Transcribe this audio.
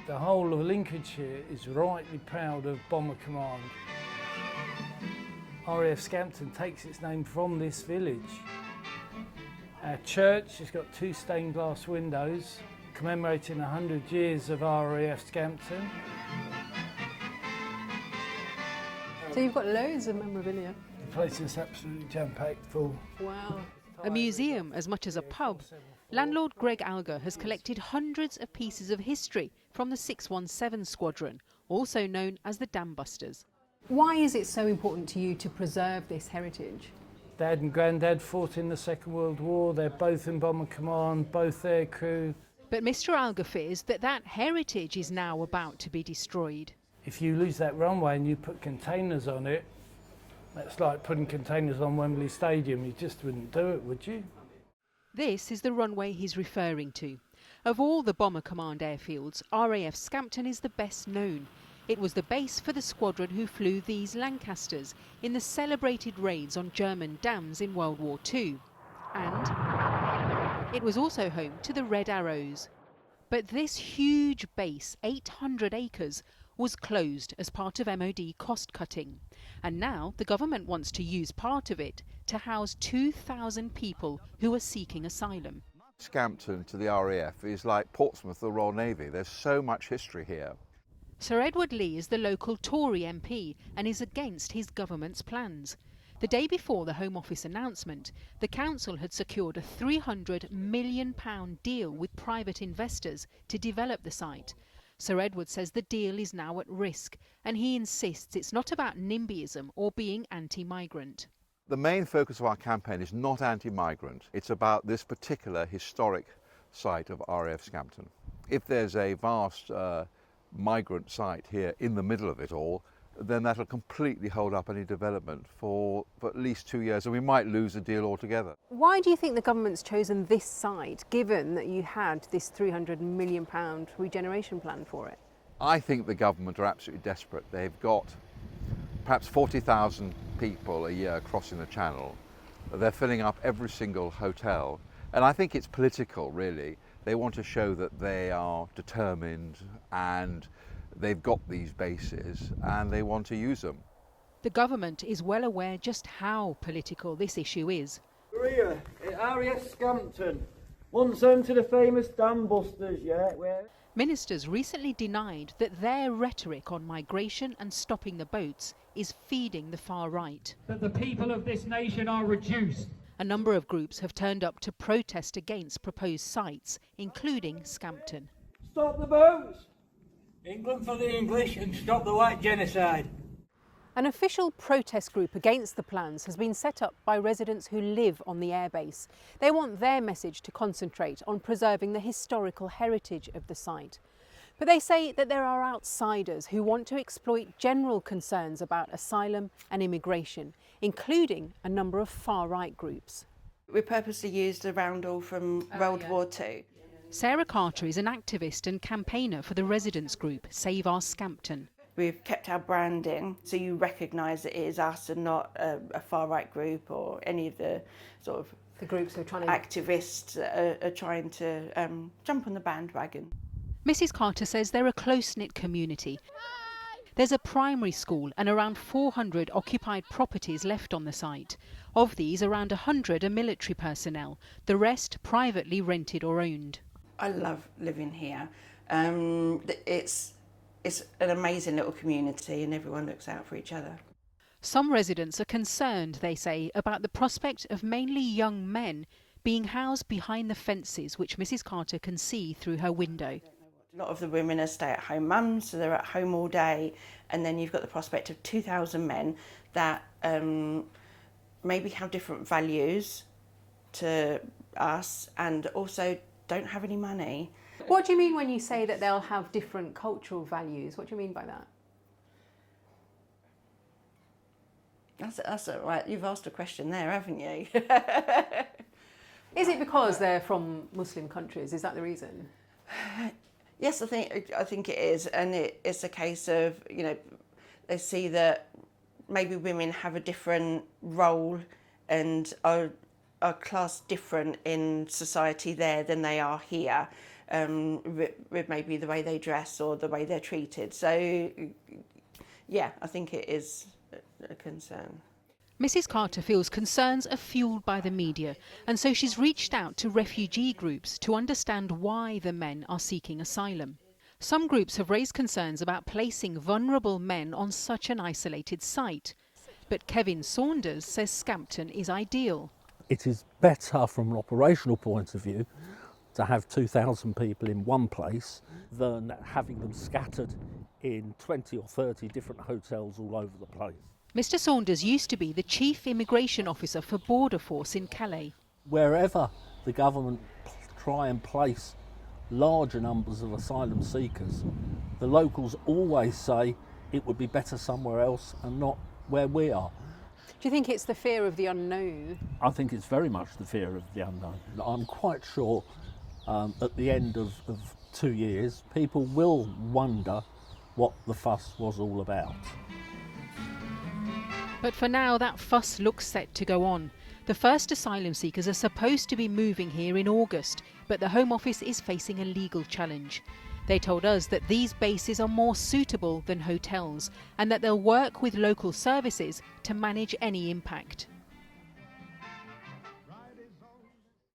The whole of Lincolnshire is rightly proud of Bomber Command. RAF Scampton takes its name from this village. Our church has got 2 stained glass windows commemorating 100 years of RAF Scampton. So you've got loads of memorabilia. The place is absolutely jam-packed full. Wow. A museum as much as a pub, landlord Greg Alger has collected hundreds of pieces of history from the 617 Squadron, also known as the Dam Busters. Why is it so important to you to preserve this heritage? Dad and Grandad fought in the Second World War. They're both in Bomber Command, both their crew. But Mr Alger fears that heritage is now about to be destroyed. If you lose that runway and you put containers on it, that's like putting containers on Wembley Stadium. You just wouldn't do it, would you? This is the runway he's referring to. Of all the Bomber Command airfields, RAF Scampton is the best known. It was the base for the squadron who flew these Lancasters in the celebrated raids on German dams in World War II. And it was also home to the Red Arrows. But this huge base, 800 acres, was closed as part of MOD cost cutting. And now the government wants to use part of it to house 2,000 people who are seeking asylum. Scampton to the RAF is like Portsmouth, the Royal Navy. There's so much history here. Sir Edward Lee is the local Tory MP and is against his government's plans. The day before the Home Office announcement, the council had secured a £300 million deal with private investors to develop the site. Sir Edward says the deal is now at risk, and he insists it's not about NIMBYism or being anti-migrant. The main focus of our campaign is not anti-migrant. It's about this particular historic site of RAF Scampton. If there's a vast migrant site here in the middle of it all, then that'll completely hold up any development for at least 2 years, and we might lose the deal altogether. Why do you think the government's chosen this site, given that you had this £300 million regeneration plan for it? I think the government are absolutely desperate. They've got perhaps 40,000 people a year crossing the channel. They're filling up every single hotel, and I think it's political, really. They want to show that they are determined and they've got these bases and they want to use them. The government is well aware just how political this issue is. We're here at RAF Scampton, once home to the famous Dam Busters, yeah? Ministers recently denied that their rhetoric on migration and stopping the boats is feeding the far right. That the people of this nation are reduced. A number of groups have turned up to protest against proposed sites, including Scampton. Stop the boats! England for the English and stop the white genocide. An official protest group against the plans has been set up by residents who live on the airbase. They want their message to concentrate on preserving the historical heritage of the site. But they say that there are outsiders who want to exploit general concerns about asylum and immigration, including a number of far-right groups. We purposely used a roundel from World War II. Sarah Carter is an activist and campaigner for the residents group Save Our Scampton. We've kept our branding so you recognise it is us and not a far-right group or any of the sort of the groups who are trying activists that are trying to jump on the bandwagon. Mrs Carter says they're a close-knit community. There's a primary school and around 400 occupied properties left on the site. Of these, around 100 are military personnel, the rest privately rented or owned. I love living here. It's an amazing little community and everyone looks out for each other. Some residents are concerned, they say, about the prospect of mainly young men being housed behind the fences which Mrs Carter can see through her window. A lot of the women are stay-at-home mums, so they're at home all day, and then you've got the prospect of 2,000 men that maybe have different values to us and also don't have any money. What do you mean when you say that they'll have different cultural values? What do you mean by that? That's right. You've asked a question there, haven't you? Is it because they're from Muslim countries? Is that the reason? Yes, I think it is, and it's a case of, you know, they see that maybe women have a different role and are classed different in society there than they are here, with maybe the way they dress or the way they're treated. So, yeah, I think it is a concern. Mrs. Carter feels concerns are fuelled by the media, and so she's reached out to refugee groups to understand why the men are seeking asylum. Some groups have raised concerns about placing vulnerable men on such an isolated site. But Kevin Saunders says Scampton is ideal. It is better from an operational point of view to have 2,000 people in one place than having them scattered in 20 or 30 different hotels all over the place. Mr. Saunders used to be the chief immigration officer for Border Force in Calais. Wherever the government try and place larger numbers of asylum seekers, the locals always say it would be better somewhere else and not where we are. Do you think it's the fear of the unknown? I think it's very much the fear of the unknown. I'm quite sure at the end of 2 years, people will wonder what the fuss was all about. But for now, that fuss looks set to go on. The first asylum seekers are supposed to be moving here in August, but the Home Office is facing a legal challenge. They told us that these bases are more suitable than hotels and that they'll work with local services to manage any impact.